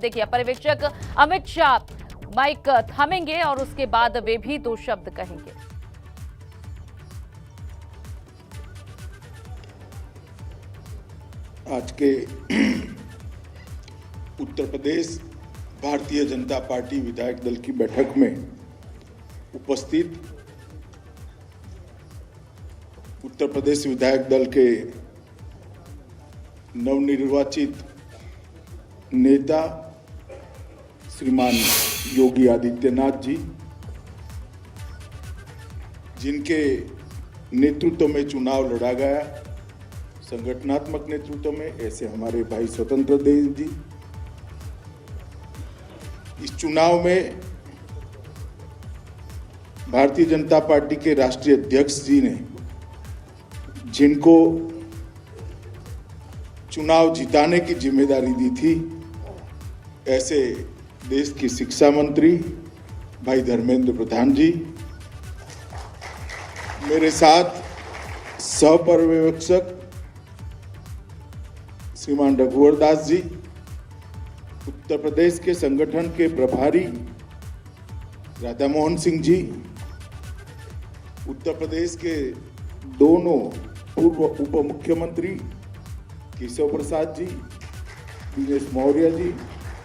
देखिए, पर्यवेक्षक अमित शाह माइक थामेंगे और उसके बाद वे भी दो शब्द कहेंगे। आज के उत्तर प्रदेश भारतीय जनता पार्टी विधायक दल की बैठक में उपस्थित उत्तर प्रदेश विधायक दल के नवनिर्वाचित नेता श्रीमान योगी आदित्यनाथ जी, जिनके नेतृत्व में चुनाव लड़ा गया, संगठनात्मक नेतृत्व में, ऐसे हमारे भाई स्वतंत्र देव जी। इस चुनाव में भारतीय जनता पार्टी के राष्ट्रीय अध्यक्ष जी ने जिनको चुनाव जिताने की जिम्मेदारी दी थी, ऐसे देश की शिक्षा मंत्री भाई धर्मेंद्र प्रधान जी, मेरे साथ सहपर्यवेक्षक श्रीमान रघुवर दास जी, उत्तर प्रदेश के संगठन के प्रभारी राधा मोहन सिंह जी, उत्तर प्रदेश के दोनों पूर्व उप मुख्यमंत्री केशव प्रसाद जी, दिनेश मौर्य जी,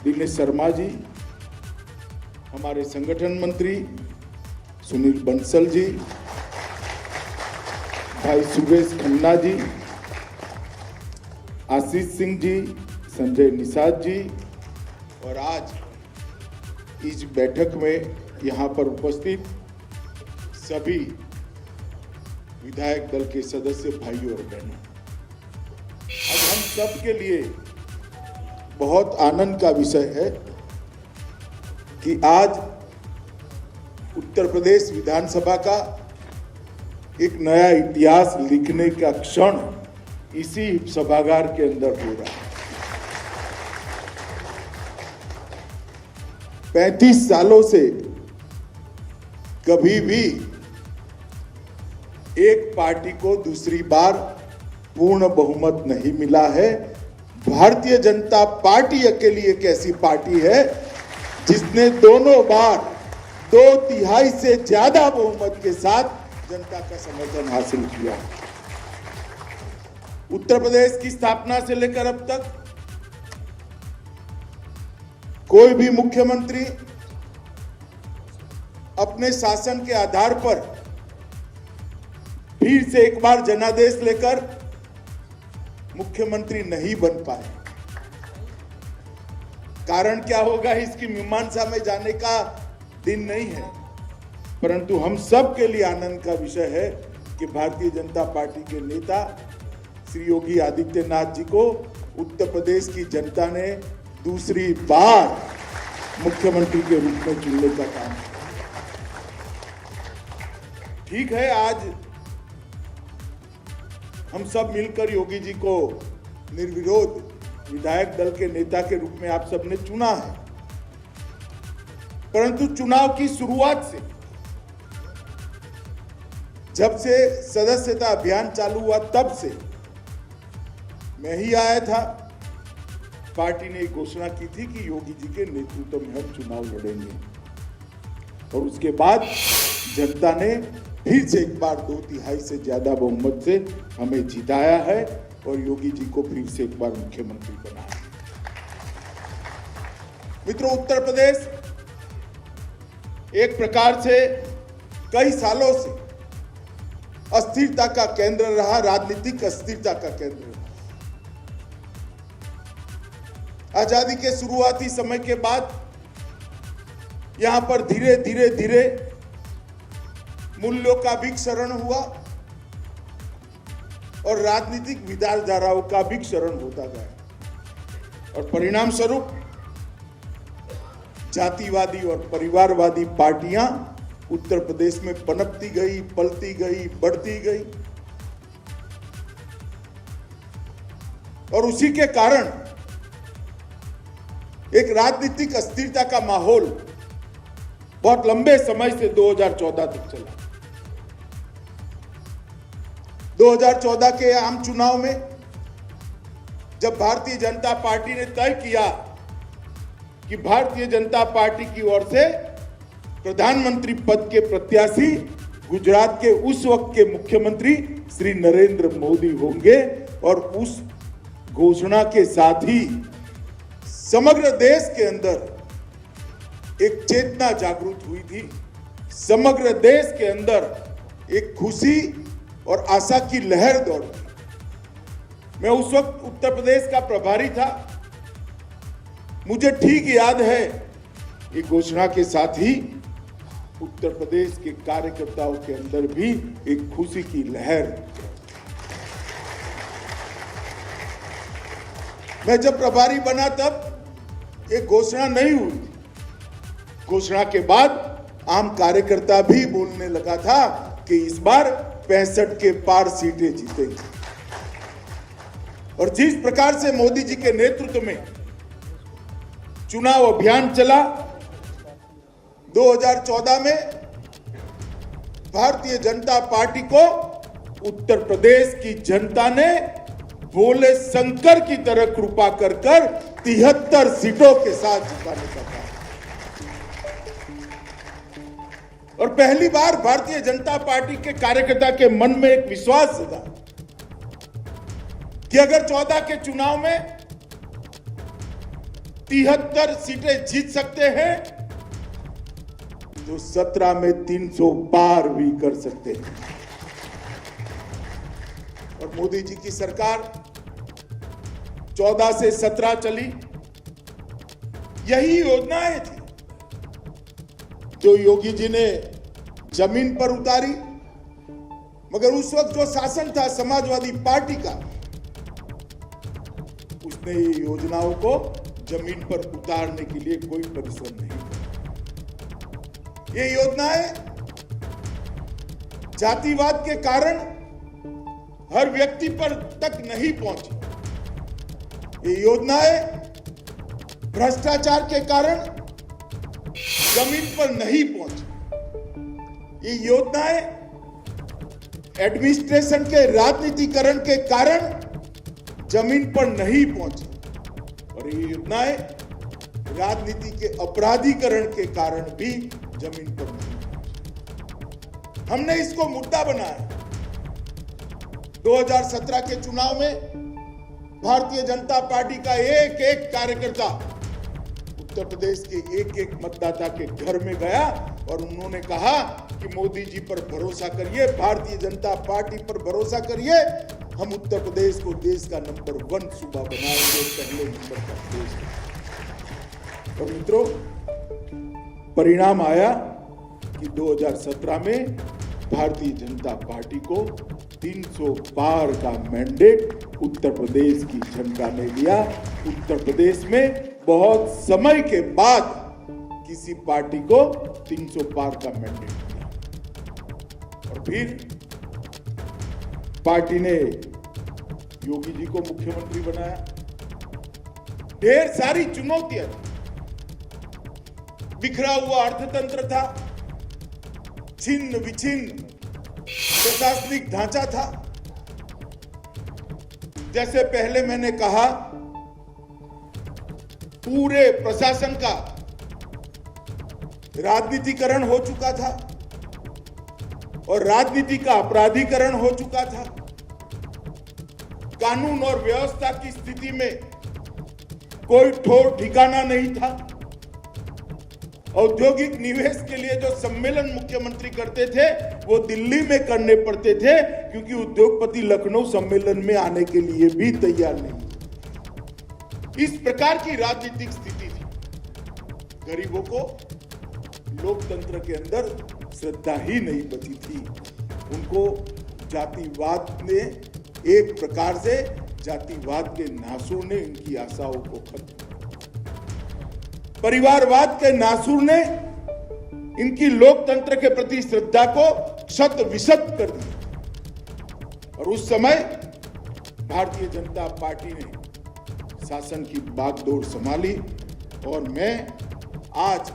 दिनेश शर्मा जी, हमारे संगठन मंत्री सुनील बंसल जी, भाई सुरेश खन्ना जी, आशीष सिंह जी, संजय निषाद जी, और आज इस बैठक में यहाँ पर उपस्थित सभी विधायक दल के सदस्य भाइयों और बहनों, अब हम सब के लिए बहुत आनंद का विषय है कि आज उत्तर प्रदेश विधानसभा का एक नया इतिहास लिखने का क्षण इसी सभागार के अंदर हो रहा है। 35 सालों से कभी भी एक पार्टी को दूसरी बार पूर्ण बहुमत नहीं मिला है। भारतीय जनता पार्टी अकेली एक ऐसी पार्टी है जिसने दोनों बार 2/3 से ज्यादा बहुमत के साथ जनता का समर्थन हासिल किया। उत्तर प्रदेश की स्थापना से लेकर अब तक कोई भी मुख्यमंत्री अपने शासन के आधार पर फिर से एक बार जनादेश लेकर मुख्यमंत्री नहीं बन पाए। कारण क्या होगा, इसकी मीमांसा में जाने का दिन नहीं है, परंतु हम सब के लिए आनंद का विषय है कि भारतीय जनता पार्टी के नेता श्री योगी आदित्यनाथ जी को उत्तर प्रदेश की जनता ने दूसरी बार मुख्यमंत्री के रूप में चुनने का काम किया। ठीक है, आज हम सब मिलकर योगी जी को निर्विरोध विधायक दल के नेता के रूप में आप सबने चुना है, परंतु चुनाव की शुरुआत से, जब से सदस्यता अभियान चालू हुआ तब से मैं ही आया था। पार्टी ने घोषणा की थी कि योगी जी के नेतृत्व में हम चुनाव लड़ेंगे, और उसके बाद जनता ने फिर से एक बार 2/3 से ज्यादा बहुमत से हमें जिताया है और योगी जी को फिर से एक बार मुख्यमंत्री बनाया। मित्रों, उत्तर प्रदेश एक प्रकार से कई सालों से अस्थिरता का केंद्र रहा, राजनीतिक अस्थिरता का केंद्र रहा। आजादी के शुरुआती समय के बाद यहां पर धीरे धीरे मूल्यों का भी क्षरण हुआ और राजनीतिक विचारधाराओं का भी क्षरण होता गया, और परिणाम स्वरूप जातिवादी और परिवारवादी पार्टियां उत्तर प्रदेश में पनपती गई, पलती गई, बढ़ती गई, और उसी के कारण एक राजनीतिक अस्थिरता का माहौल बहुत लंबे समय से 2014 तक चला। 2014 के आम चुनाव में जब भारतीय जनता पार्टी ने तय किया कि भारतीय जनता पार्टी की ओर से प्रधानमंत्री पद के प्रत्याशी गुजरात के उस वक्त के मुख्यमंत्री श्री नरेंद्र मोदी होंगे और उस घोषणा के साथ ही समग्र देश के अंदर एक चेतना जागृत हुई थी। समग्र देश के अंदर एक खुशी और आशा की लहर दौड़ी। मैं उस वक्त उत्तर प्रदेश का प्रभारी था। मुझे ठीक याद है, ये घोषणा के साथ ही उत्तर प्रदेश के कार्यकर्ताओं के अंदर भी एक खुशी की लहर। मैं जब प्रभारी बना तब एक घोषणा नहीं हुई। घोषणा के बाद आम कार्यकर्ता भी बोलने लगा था कि इस बार 65 के पार सीटें जीतेंगी। और जिस प्रकार से मोदी जी के नेतृत्व में चुनाव अभियान चला, 2014 में भारतीय जनता पार्टी को उत्तर प्रदेश की जनता ने भोले शंकर की तरह कृपा कर 73 सीटों के साथ जिताने का काम। और पहली बार भारतीय जनता पार्टी के कार्यकर्ता के मन में एक विश्वास जगा कि अगर 14 के चुनाव में 73 सीटें जीत सकते हैं तो 17 में 300 पार भी कर सकते हैं। और मोदी जी की सरकार 14 से 17 चली। यही योजनाएं थी जो योगी जी ने जमीन पर उतारी। मगर उस वक्त जो शासन था समाजवादी पार्टी का, उसने ये योजनाओं को जमीन पर उतारने के लिए कोई परिश्रम नहीं किया। ये योजनाएं जातिवाद के कारण हर व्यक्ति पर तक नहीं पहुंची। ये योजनाएं भ्रष्टाचार के कारण जमीन पर नहीं पहुंची। ये योजनाएं एडमिनिस्ट्रेशन के राजनीतिकरण के कारण जमीन पर नहीं पहुंची। और ये योजनाएं राजनीति के अपराधीकरण के कारण भी जमीन पर नहीं पहुंची। हमने इसको मुद्दा बनाया। 2017 के चुनाव में भारतीय जनता पार्टी का एक एक कार्यकर्ता उत्तर प्रदेश के एक एक मतदाता के घर में गया और उन्होंने कहा कि मोदी जी पर भरोसा करिए, भारतीय जनता पार्टी पर भरोसा करिए, हम उत्तर प्रदेश को देश का नंबर 1 सूबा बनाएंगे, पहले नंबर का देश। और मित्रों, परिणाम आया कि 2017 में भारतीय जनता पार्टी को 300 पार का मैंडेट उत्तर प्रदेश की जनता ने लिया। उत्तर प्रदेश में बहुत समय के बाद किसी पार्टी को 300 पार का मैंडेट मिला। और फिर पार्टी ने योगी जी को मुख्यमंत्री बनाया। ढेर सारी चुनौतियां थी। बिखरा हुआ अर्थतंत्र था, छिन्न विछिन्न प्रशासनिक ढांचा था। जैसे पहले मैंने कहा, पूरे प्रशासन का राजनीतिकरण हो चुका था और राजनीति का अपराधीकरण हो चुका था। कानून और व्यवस्था की स्थिति में कोई ठोर ठिकाना नहीं था। औद्योगिक निवेश के लिए जो सम्मेलन मुख्यमंत्री करते थे वो दिल्ली में करने पड़ते थे, क्योंकि उद्योगपति लखनऊ सम्मेलन में आने के लिए भी तैयार नहीं। इस प्रकार की राजनीतिक स्थिति थी। गरीबों को लोकतंत्र के अंदर श्रद्धा ही नहीं बची थी। उनको जातिवाद ने एक प्रकार से, जातिवाद के नासूर ने इनकी आशाओं को खत्म, परिवारवाद के नासूर ने इनकी लोकतंत्र के प्रति श्रद्धा को शत विशत कर दिया। और उस समय भारतीय जनता पार्टी ने शासन की बागडोर संभाली। और मैं आज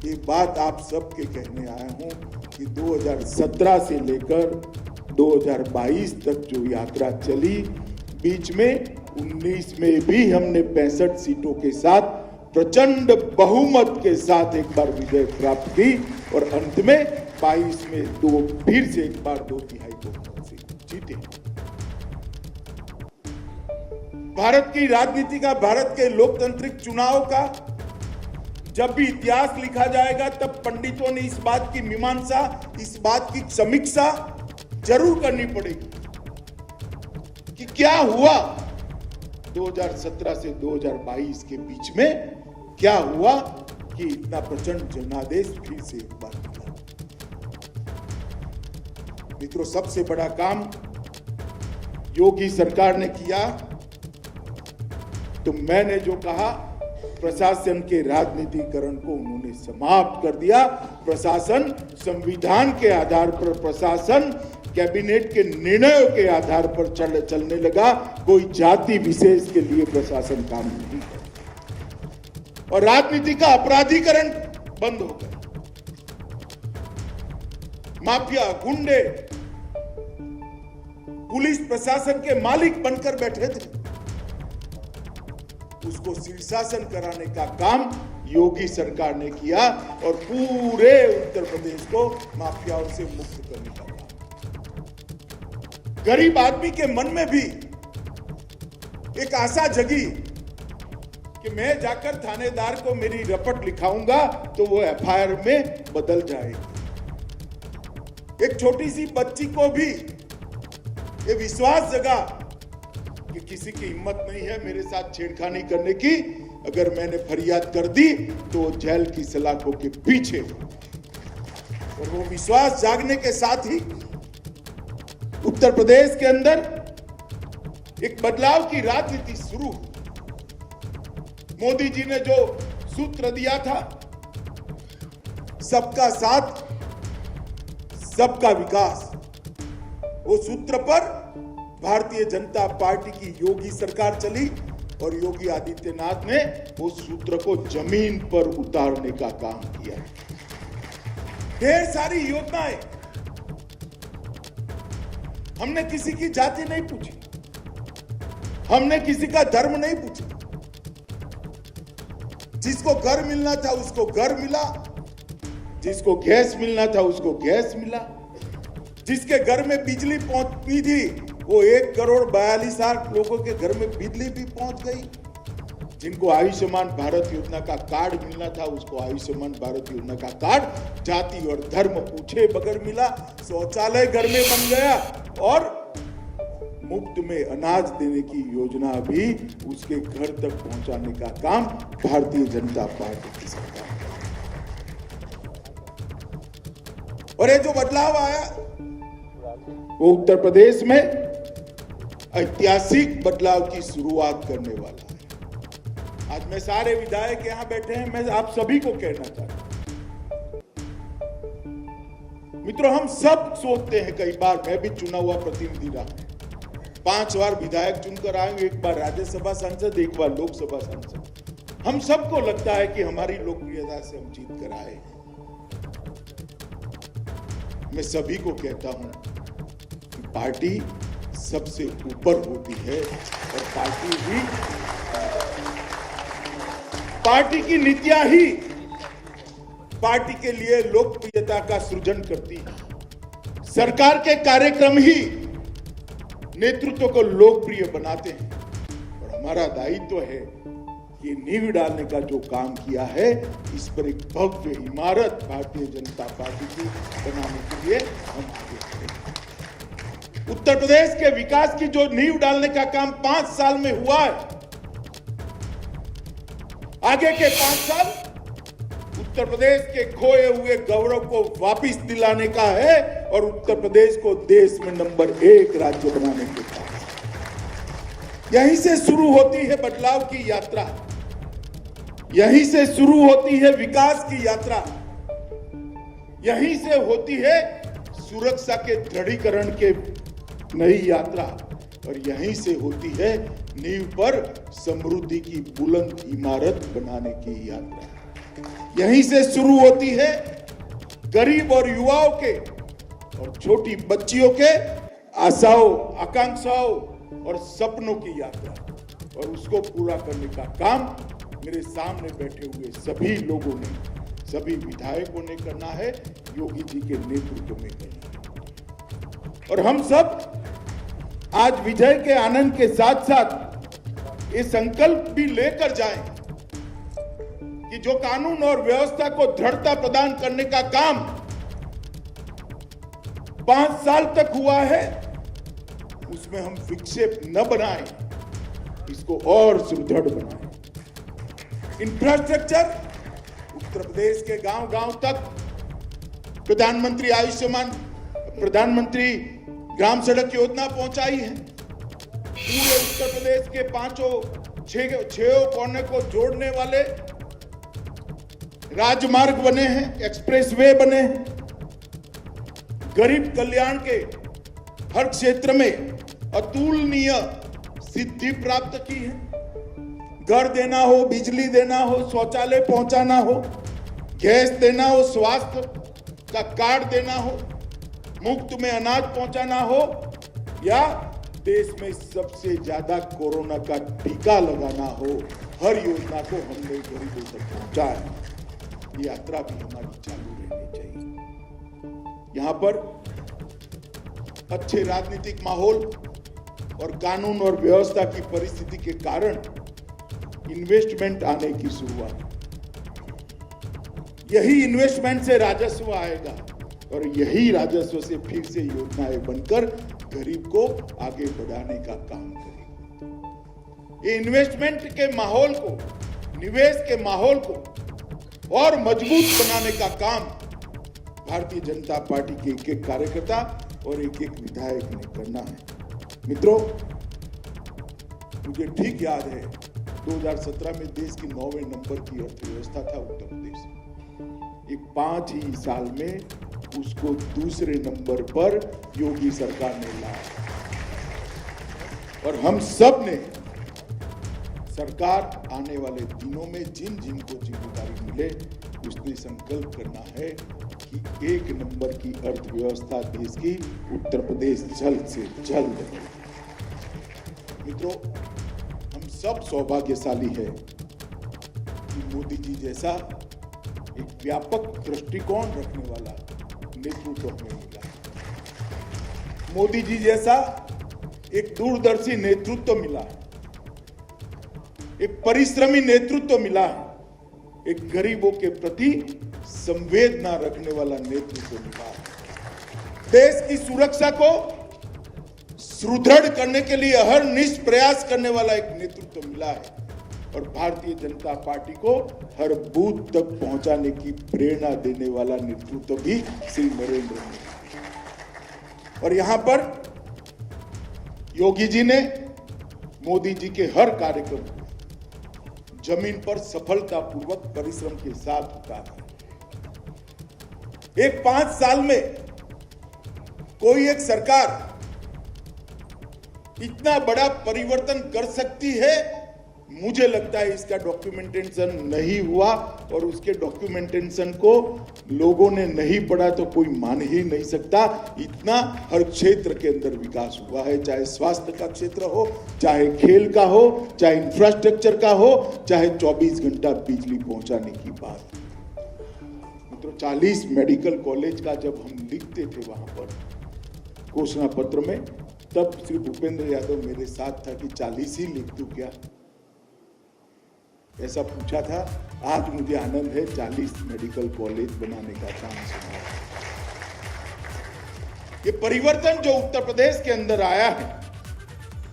ये बात आप सबके कहने आया हूं कि 2017 से लेकर 2022 तक जो यात्रा चली, बीच में 19 में भी हमने 65 सीटों के साथ प्रचंड बहुमत के साथ एक बार विजय प्राप्त की और अंत में 22 में फिर से एक बार 2/3 बहुमत से जीते। भारत की राजनीति का, भारत के लोकतांत्रिक चुनाव का जब भी इतिहास लिखा जाएगा तब पंडितों ने इस बात की मीमांसा, इस बात की समीक्षा जरूर करनी पड़ेगी कि क्या हुआ 2017 से 2022 के बीच में, क्या हुआ कि इतना प्रचंड जनादेश फिर से एक बार मिला। मित्रों, सबसे बड़ा काम योगी सरकार ने किया तो मैंने जो कहा, प्रशासन के राजनीतिकरण को उन्होंने समाप्त कर दिया। प्रशासन संविधान के आधार पर, प्रशासन कैबिनेट के निर्णयों के आधार पर चलने लगा। कोई जाति विशेष के लिए प्रशासन काम नहीं करता और राजनीति का अपराधीकरण बंद हो गया। माफिया, गुंडे पुलिस प्रशासन के मालिक बनकर बैठे थे, उसको शीर्षासन कराने का काम योगी सरकार ने किया और पूरे उत्तर प्रदेश को माफियाओं से मुक्त करने का काम। गरीब आदमी के मन में भी एक आशा जगी कि मैं जाकर थानेदार को मेरी रपट लिखाऊंगा तो वो एफआईआर में बदल जाएगी। एक छोटी सी बच्ची को भी ये विश्वास जगा कि किसी की हिम्मत नहीं है मेरे साथ छेड़खानी करने की, अगर मैंने फरियाद कर दी तो वो जेल की सलाखों के पीछे। और वो विश्वास जागने के साथ ही उत्तर प्रदेश के अंदर एक बदलाव की राजनीति शुरू। मोदी जी ने जो सूत्र दिया था, सबका साथ सबका विकास, वो सूत्र पर भारतीय जनता पार्टी की योगी सरकार चली और योगी आदित्यनाथ ने उस सूत्र को जमीन पर उतारने का काम किया। ढेर सारी योजनाएं, हमने किसी की जाति नहीं पूछी, हमने किसी का धर्म नहीं पूछा। जिसको घर मिलना था उसको घर मिला, जिसको गैस मिलना था उसको गैस मिला, जिसके घर में बिजली पहुंचनी थी वो 1,42,00,000 लोगों के घर में बिजली भी पहुंच गई। जिनको आयुष्मान भारत योजना का कार्ड मिलना था उसको आयुष्मान भारत योजना का कार्ड जाति और धर्म पूछे बगैर मिला। शौचालय घर में बन गया और मुफ्त में अनाज देने की योजना भी उसके घर तक पहुंचाने का काम भारतीय जनता पार्टी की सरकार। और ये जो बदलाव आया वो उत्तर प्रदेश में ऐतिहासिक बदलाव की शुरुआत करने वाला है। आज मैं सारे विधायक यहां बैठे हैं, मैं आप सभी को कहना चाहता हूं, मित्रों, हम सब सोचते हैं, कई बार मैं भी चुना हुआ प्रतिनिधि रहा, 5 बार विधायक चुनकर आएंगे, 1 बार राज्यसभा सांसद, 1 बार लोकसभा सांसद। हम सबको लगता है कि हमारी लोकप्रियता से हम जीत कर आए। मैं सभी को कहता हूं कि पार्टी सबसे ऊपर होती है और पार्टी की नीतियां ही पार्टी के लिए लोकप्रियता का सृजन करती है। सरकार के कार्यक्रम ही नेतृत्व को लोकप्रिय बनाते हैं और हमारा दायित्व है कि नींव डालने का जो काम किया है, इस पर एक भव्य इमारत भारतीय जनता पार्टी की बनाने के लिए हम आगे बढ़ेंगे। उत्तर प्रदेश के विकास की जो नींव डालने का काम 5 साल में हुआ है, आगे के 5 साल उत्तर प्रदेश के खोए हुए गौरव को वापस दिलाने का है और उत्तर प्रदेश को देश में नंबर 1 राज्य बनाने के काम। यहीं से शुरू होती है बदलाव की यात्रा, यहीं से शुरू होती है विकास की यात्रा, यहीं से होती है सुरक्षा के दृढ़ीकरण के नई यात्रा और यहीं से होती है नींव पर समृद्धि की बुलंद इमारत बनाने की यात्रा। यहीं से शुरू होती है गरीब और युवाओं के और छोटी बच्चियों के आशाओं, आकांक्षाओं और सपनों की यात्रा और उसको पूरा करने का काम मेरे सामने बैठे हुए सभी लोगों ने, सभी विधायकों ने करना है, योगी जी के नेतृत्व में करना है। और हम सब आज विजय के आनंद के साथ साथ ये संकल्प भी लेकर जाएं कि जो कानून और व्यवस्था को दृढ़ता प्रदान करने का काम 5 साल तक हुआ है, उसमें हम विक्षेप न बनाएं, इसको और सुदृढ़ बनाएं। इंफ्रास्ट्रक्चर, उत्तर प्रदेश के गांव-गांव तक प्रधानमंत्री ग्राम सड़क योजना पहुंचाई है। पूरे उत्तर प्रदेश के 6 कोने को जोड़ने वाले राजमार्ग बने हैं, एक्सप्रेसवे बने हैं। गरीब कल्याण के हर क्षेत्र में अतुलनीय सिद्धि प्राप्त की है। घर देना हो, बिजली देना हो, शौचालय पहुंचाना हो, गैस देना हो, स्वास्थ्य का कार्ड देना हो, मुफ्त में अनाज पहुंचाना हो, या देश में सबसे ज्यादा कोरोना का टीका लगाना हो, हर योजना को हमने गरीबों तक पहुंचाया। ये यात्रा भी हमारी चालू रहनी चाहिए। यहां पर अच्छे राजनीतिक माहौल और कानून और व्यवस्था की परिस्थिति के कारण इन्वेस्टमेंट आने की शुरुआत, यही इन्वेस्टमेंट से राजस्व आएगा और यही राजस्व से फिर से योजनाएं बनकर गरीब को आगे बढ़ाने का काम करेगी। ये इन्वेस्टमेंट के माहौल को, निवेश के माहौल को और मजबूत बनाने का काम भारतीय जनता पार्टी के एक-एक कार्यकर्ता और एक-एक विधायक ने करना है। मित्रों, मुझे ठीक याद है 2017 में देश की 9वें नंबर की अर्थव्यवस्था था उत्तर प्रदेश। एक 5 ही साल में उसको दूसरे नंबर पर योगी सरकार ने लाया और हम सब ने सरकार आने वाले दिनों में जिन जिन को जिम्मेदारी मिले उसने संकल्प करना है कि 1 नंबर की अर्थव्यवस्था देश की उत्तर प्रदेश जल्द से जल्द बने। मित्रों, हम सब सौभाग्यशाली है कि मोदी जी जैसा एक व्यापक दृष्टिकोण रखने वाला नेतृत्व हमें मिला। मोदी जी जैसा एक दूरदर्शी नेतृत्व मिला है, एक परिश्रमी नेतृत्व मिला है, एक गरीबों के प्रति संवेदना रखने वाला नेतृत्व मिला है। देश की सुरक्षा को सुदृढ़ करने के लिए अहरनिश प्रयास करने वाला एक नेतृत्व मिला है और भारतीय जनता पार्टी को हर बूथ तक पहुंचाने की प्रेरणा देने वाला नेतृत्व भी श्री नरेंद्र मोदी। और यहां पर योगी जी ने मोदी जी के हर कार्यक्रम को जमीन पर सफलतापूर्वक परिश्रम के साथ उतारा। एक 5 साल में कोई एक सरकार इतना बड़ा परिवर्तन कर सकती है, मुझे लगता है इसका डॉक्यूमेंटेशन नहीं हुआ और उसके डॉक्यूमेंटेशन को लोगों ने नहीं पढ़ा तो कोई मान ही नहीं सकता। इतना हर क्षेत्र के अंदर विकास हुआ है, चाहे स्वास्थ्य का क्षेत्र हो, चाहे खेल का हो, चाहे इंफ्रास्ट्रक्चर का हो, चाहे 24 घंटा बिजली पहुंचाने की बात। मित्रों, 40 मेडिकल कॉलेज का जब हम लिखते थे वहां पर घोषणा पत्र में, तब श्री भूपेंद्र यादव मेरे साथ था कि 40 ही लिख दूं क्या, ऐसा पूछा था। आज मुझे आनंद है 40 मेडिकल कॉलेज बनाने का चांस हुआ। ये परिवर्तन जो उत्तर प्रदेश के अंदर आया है,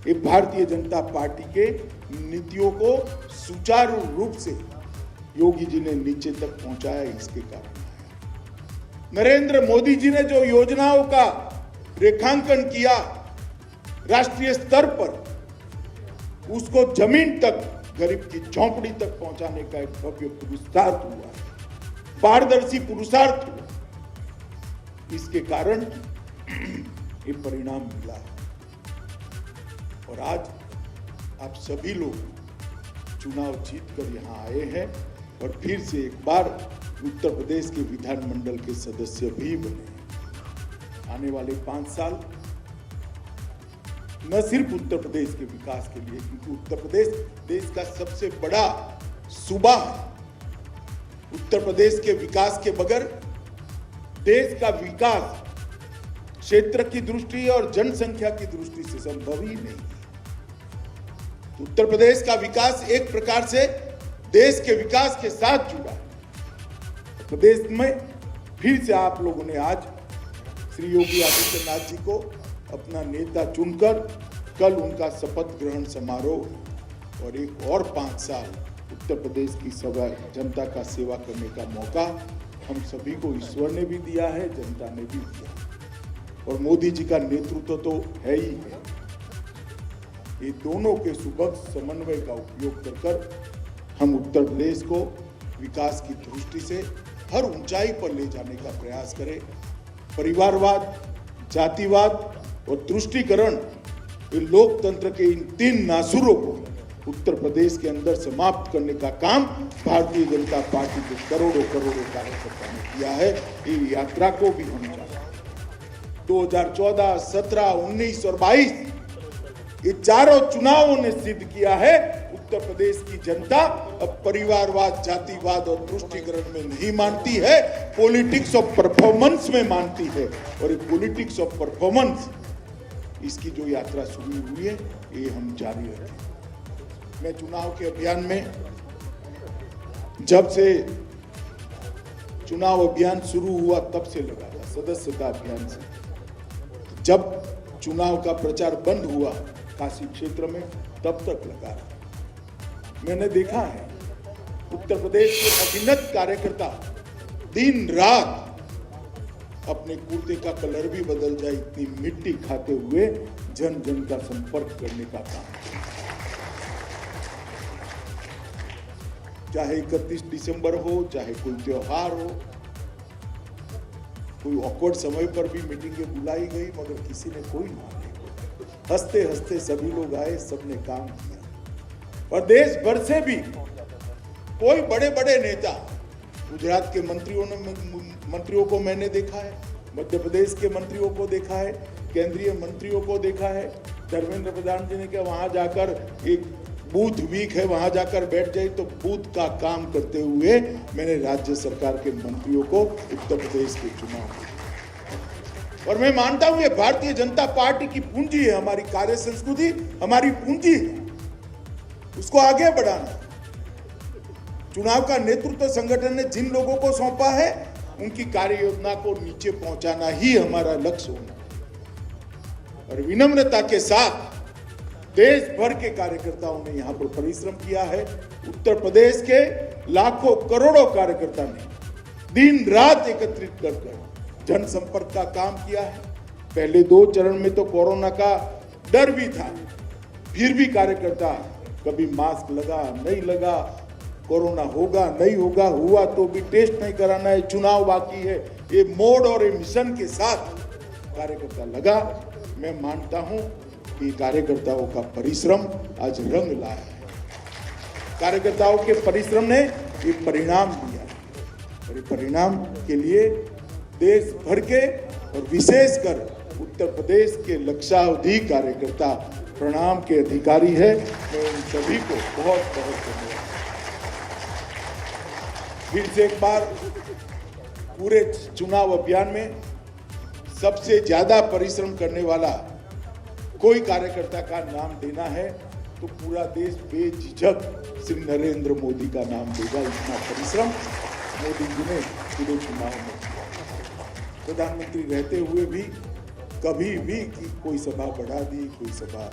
ये भारतीय जनता पार्टी के नीतियों को सुचारू रूप से योगी जी ने नीचे तक पहुंचाया, इसके कारण नरेंद्र मोदी जी ने जो योजनाओं का रेखांकन किया राष्ट्रीय स्तर पर, उसको जमीन तक, गरीब की झोंपड़ी तक पहुंचाने का एक भव्य पुरुषार्थ हुआ, पारदर्शी पुरुषार्थ हुआ। इसके कारण ये परिणाम मिला और आज आप सभी लोग चुनाव जीतकर यहां आए हैं और फिर से एक बार उत्तर प्रदेश के विधानमंडल के सदस्य भी बने। आने वाले 5 साल न सिर्फ उत्तर प्रदेश के विकास के लिए, क्योंकि उत्तर प्रदेश देश का सबसे बड़ा सूबा है। उत्तर प्रदेश के विकास के बगैर देश का विकास क्षेत्र की दृष्टि और जनसंख्या की दृष्टि से संभव ही नहीं। उत्तर प्रदेश का विकास एक प्रकार से देश के विकास के साथ जुड़ा है। प्रदेश में फिर से आप लोगों ने आज श्री योगी आदित्यनाथ जी को अपना नेता चुनकर कल उनका शपथ ग्रहण समारोह और एक और 5 साल उत्तर प्रदेश की सभा जनता का सेवा करने का मौका हम सभी को ईश्वर ने भी दिया है, जनता ने भी दिया है। और मोदी जी का नेतृत्व तो है ही है। ये दोनों के सुभग समन्वय का उपयोग कर हम उत्तर प्रदेश को विकास की दृष्टि से हर ऊंचाई पर ले जाने का प्रयास करें। परिवारवाद, जातिवाद और तुष्टीकरण, ये लोकतंत्र के इन 3 नासुरों को उत्तर प्रदेश के अंदर समाप्त करने का काम भारतीय जनता पार्टी के करोड़ों कार्यकर्ताओं ने किया है। ये यात्रा को भी हम चाहते हैं। 2014, 17, 19 और 22 ये चारों चुनावों ने सिद्ध किया है उत्तर प्रदेश की जनता अब परिवारवाद, जातिवाद और तुष्टीकरण में नहीं मानती है, पॉलिटिक्स ऑफ परफॉर्मेंस में मानती है। और ये पॉलिटिक्स ऑफ परफॉर्मेंस, इसकी जो यात्रा शुरू हुई है ये हम जारी रखें। मैं चुनाव के अभियान में, जब से चुनाव अभियान शुरू हुआ तब से लगा था, सदस्यता अभियान से। जब चुनाव का प्रचार बंद हुआ काशी क्षेत्र में तब तक लगा रहा। मैंने देखा है उत्तर प्रदेश के अभिनत कार्यकर्ता दिन रात अपने कुर्ते का कलर भी बदल जाए इतनी मिट्टी खाते हुए जन जन का संपर्क करने का काम। चाहे 31 दिसंबर हो, चाहे कोई त्योहार हो, कोई ऑकवर्ड समय पर भी मीटिंगें बुलाई गई मगर किसी ने कोई ना, हंसते हंसते सभी लोग आए, सबने काम किया। और देश भर से भी कोई बड़े बड़े नेता, गुजरात के मंत्रियों को मैंने देखा है, मध्य प्रदेश के मंत्रियों को देखा है, केंद्रीय मंत्रियों को देखा है। धर्मेंद्र प्रधान जी ने कहा वहां जाकर एक बूथ वीक है, वहां जाकर बैठ जाए, तो बूथ का काम करते हुए मैंने राज्य सरकार के मंत्रियों को उत्तर प्रदेश के चुनाव। और मैं मानता हूं ये भारतीय जनता पार्टी की पूंजी है, हमारी कार्य संस्कृति हमारी पूंजी है, उसको आगे बढ़ाना। चुनाव का नेतृत्व संगठन ने जिन लोगों को सौंपा है उनकी कार्य योजना को नीचे पहुंचाना ही हमारा लक्ष्य होना। और विनम्रता के साथ देश भर के कार्यकर्ताओं ने यहां पर परिश्रम किया है। उत्तर प्रदेश के लाखों करोड़ों कार्यकर्ता ने दिन रात एकत्रित कर जनसंपर्क का काम किया है। पहले 2 चरण में तो कोरोना का डर भी था, फिर भी कार्यकर्ता कभी मास्क लगा नहीं लगा, कोरोना होगा नहीं होगा, हुआ तो भी टेस्ट नहीं कराना है, चुनाव बाकी है, ये मोड और ये मिशन के साथ कार्यकर्ता लगा। मैं मानता हूं कि कार्यकर्ताओं का परिश्रम आज रंग लाया है। कार्यकर्ताओं के परिश्रम ने ये परिणाम दिया और ये परिणाम के लिए देश भर के और विशेषकर उत्तर प्रदेश के लक्षावधि कार्यकर्ता प्रणाम के अधिकारी है। मैं उन सभी को बहुत बहुत धन्यवाद। फिर से एक बार पूरे चुनाव अभियान में सबसे ज्यादा परिश्रम करने वाला कोई कार्यकर्ता का नाम देना है तो पूरा देश बेझिझक श्री नरेंद्र मोदी का नाम देगा। इतना परिश्रम मोदी जी ने पूरे चुनाव में किया। प्रधानमंत्री रहते हुए भी कभी भी कि कोई सभा बढ़ा दी, कोई सभा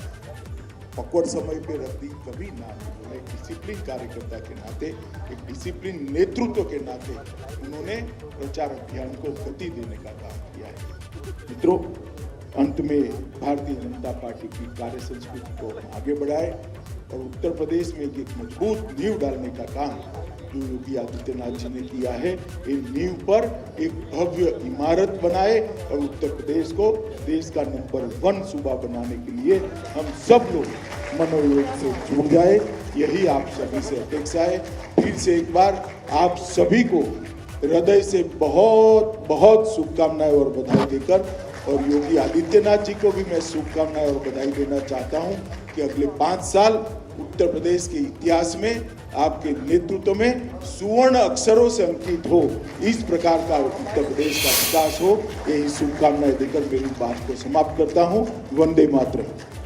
पकड़ समय पे रख दी, कभी ना उन्होंने डिसिप्लिन कार्यकर्ता के नाते, एक डिसिप्लिन नेतृत्व के नाते उन्होंने प्रचार अभियान को गति देने का काम किया है। मित्रों, अंत में भारतीय जनता पार्टी की कार्य संस्कृति को आगे बढ़ाए और उत्तर प्रदेश में एक मजबूत नींव डालने का काम जो योगी आदित्यनाथ जी ने किया है, इन नींव पर एक भव्य इमारत बनाए और उत्तर प्रदेश को देश का नंबर 1 सूबा बनाने के लिए हम सब लोग मनोयोग से जुड़ जाए, यही आप सभी से अपेक्षा है। फिर से एक बार आप सभी को हृदय से बहुत बहुत शुभकामनाएं और बधाई देकर, और योगी आदित्यनाथ जी को भी मैं शुभकामनाएं और बधाई देना चाहता हूं कि अगले 5 साल उत्तर प्रदेश के इतिहास में आपके नेतृत्व में सुवर्ण अक्षरों से अंकित हो, इस प्रकार का उत्तर प्रदेश का विकास हो, यही शुभकामनाएं देकर मेरी बात को समाप्त करता हूं। वंदे मातरम।